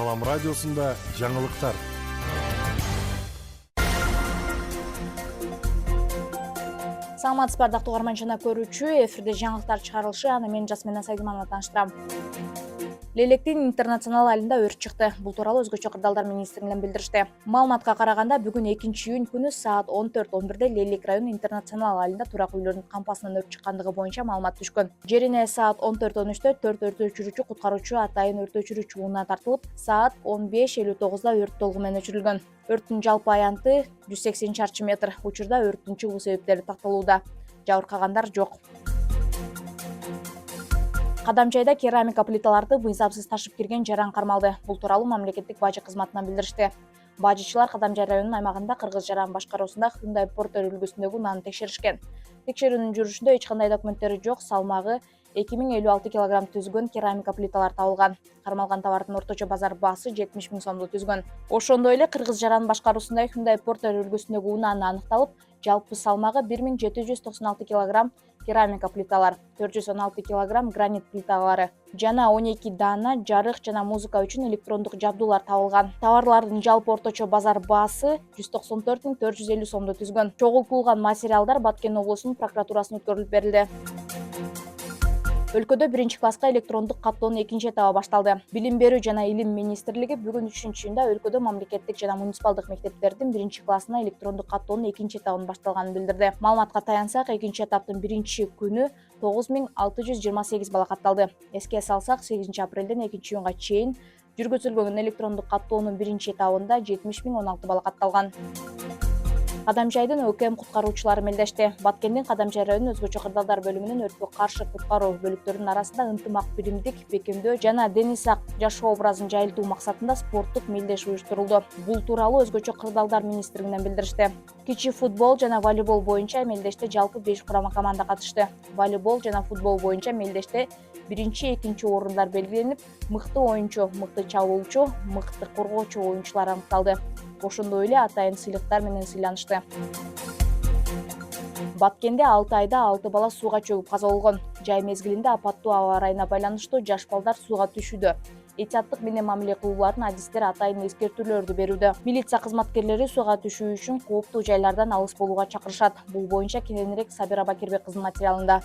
Салам радиосунда жаңылыктар. Саламатсызбы ардактуу угарман жана көрүүчү, эфирде жаңылыктар чыгарылышы, аны мен Жасмина Сайдыманова тааныштырам. Лелектин интернационал айылында өрт чыкты. Бул тууралуу өзгөчө кырдаалдар министрлигинен билдиришти. Маалыматка караганда, бүгүн 2-июнь күнү саат 14:11 Лелек районунун интернационал айылында турак үйлөрдүн кампасынан өрт чыккандыгы боюнча маалымат түшкөн. Жерине саат 14:13 4 өрт өчүрүүчү куткаруучу Атайын өрт өчүрүүчү унаа тартылып, саат 15:59 өрт толугу менен өчүрүлгөн. Өрттүн жалпы аянты 180 чарчы метр. Учурда өрттүн чыгуу себептери такталууда. Жабыркагандар жок. Кадамчайда керамика плиталарды мыйзамсыз ташып кирген жаран кармалды. Бул тууралуу мамлекеттик бажы кызматынан билдиришти. Бажычылар Кадамчай районунун аймагында Кыргыз жаран башкаруусунда Hyundai Porter үлгүсүндөгү унааны текшеришкен. Текшерүүнүн жүрүшүндө эч кандай документтери жок, салмагы 2056 кг түзгөн керамика плиталар табылган. Кармалган товардын орточо базар баасы 70 000 сомду түзгөн. Ошондой эле Кыргыз жаран башкаруусунда Hyundai Porter үлгүсүндөгү унааны аныкталып, жалпы салмагы 1796 кг керамика плиталар, 416 кг гранит плиталары жана 12 дана жарык жана музыка үчүн электрондук жабдуулар табылган. Товарлардын жалпы орточо базар баасы 194 450 сомду түзгөн. Чогултулган материалдар Баткен облусунун прокуратурасына өткөрүлүп берилди. Өлкөдө 1-класска электрондук каттоонун 2-этабы башталды. Билим берүү жана илим министрлиги бүгүн 3-июнда өлкөдө мамлекеттик жана муниципалдык мектептердин 1-классына электрондук каттоонун 2-этабынын башталганын билдирди. Маалыматка таянсак, 2-этаптын 1-күнү 9628 бала катталды. Эске салсак, 8 апрелден 2-июнга чейин жүргүзүлгөн электрондук каттоонун 1-этабында 70 016 бала катталган. Кадамчайдын ОКМ куткаруучулары мелдешти. Баткендин Кадамчай районунун өзгөчө кырдаалдар бөлүмүнүн өрткө каршы куткаруу бөлүктөрүнүн арасында ынтымак, биримдик, бекемдөө жана дени сак жашоо образын жайылтуу максатында спорттук мелдеш уюштурулду. Бул тууралуу өзгөчө кырдаалдар министрлигинен билдиришти. Кичи футбол жана волейбол боюнча мелдеште жалпы 5 курама команда катышты. Волейбол жана футбол боюнча мелдеште 1-2 орундар белгиленип, мыкты оюнчу, мыкты чабуулчу, мыкты коргоочу оюнчулар аныкталды. Ошондой эле атайын сыйлыктар менен сыйланышты. Баткенде 6 айда 6 бала сууга чөгүп каза болгон. Жай мезгилинде апаттуу аба ырайына байланыштуу жаш балдар сууга түшүүдө. Этияттык менен мамиле кылууларын адистер атайын эскертүүлөрдү берүүдө. Милиция кызматкерлери сууга түшүү үчүн кооптуу жайлардан алыс болууга чакырышат. Бул боюнча кененирээк Сабира Бакирбек кыздын материалында.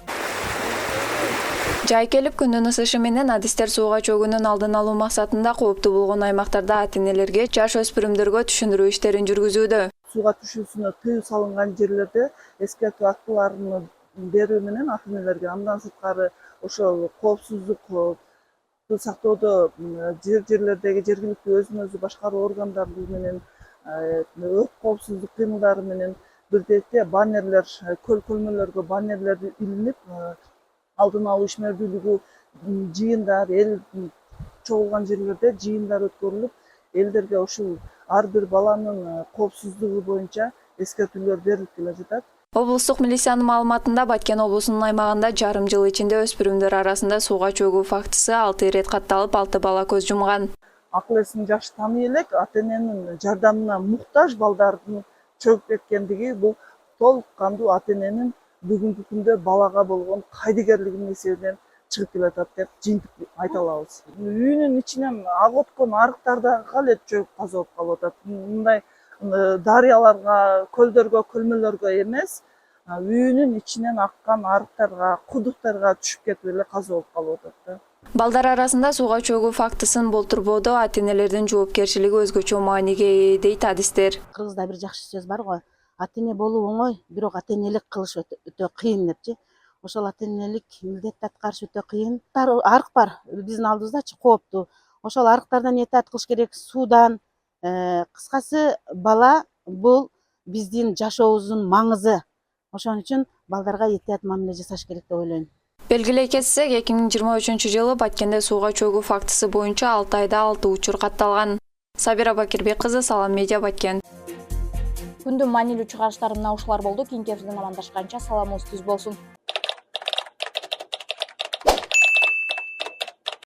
Жай келип күндүн ысышы менен адистер сууга чөгүүнүн алдын алуу максатында кооптуу болгон аймактарда ата-энелерге, жаш өспүрүмдөргө түшүндүрүү иштерин жүргүзүүдө. Сууга түшүүсүнө тыюу салынган жерлерде эскертүү актыларын берүү менен ата-энелерге андан сырткары ошол коопсуздук сактоодо жерлердеги жергиликтүү өзүн өзү башкаруу органдары менен өрт коопсуздук кыймылдары менен бирдикте баннерлер, көлмөлөргө баннерлер илинип, алдын алуу ишмердүүлүгү жыйындар, эл чогулган жерлерде жыйындар өткөрүлүп, элдерге ушул ар бир баланын коопсуздугу боюнча эскертүүлөр берилип келе жатат. Облустук милициянын маалыматында Баткен облусунун аймагында жарым жыл ичинде өспүрүмдөр арасында сууга чөгүү фактысы 6 ирет катталып, 6 бала көз жумган. Акыл эсин жакшы тааный элек, ата-эненин жардамына муктаж балдардын чөгүп кеткендиги бул толук кандуу ата-эненин бүгүнкү күндө балага болгон кайдыгерлигинин эсебинен чыгып келатат деп жыйынтык айта алабыз. Үйүнүн ичинен ак өткөн арыктарга эле чөгүп каза болуп калып атат. Мындай дарыяларга, көлдөргө, көлмөлөргө эмес, үйүнүн ичинен аккан арыктарга, кудуктарга түшүп кетип эле каза болуп калып атат. Балдар арасында сууга чөгүү фактысын болтурбоодо ата-энелердин жоопкерчилиги өзгөчө мааниге ээ дейт адистер. Кыргызда бир жакшы сөз бар го. Ата-эне болуу оңой, бирок ата-энелик кылыш өтө кыйын депчи. Ошол ата-энелик милдетти аткарыш өтө кыйын. Арык бар биздин алдыбыздачы, кооптуу. Ошол арыктардан этаат кылыш керек, суудан. Кыскасы, бала бул биздин жашообуздун маңызы. Ошон үчүн балдарга этаат мамиле жасаш керек деп ойлойм. Белгилей кетсек, 2023 жылы Баткенде сууга чөгүү фактысы боюнча 6 айда 6 учур катталган. Сабира Бакирбек кызы, Салам Медиа, Баткен. Күндүн маанилүү чыгарыштары мына ушулар болду. Кийинки эфирден амандашканча саламыңыз түз болсун.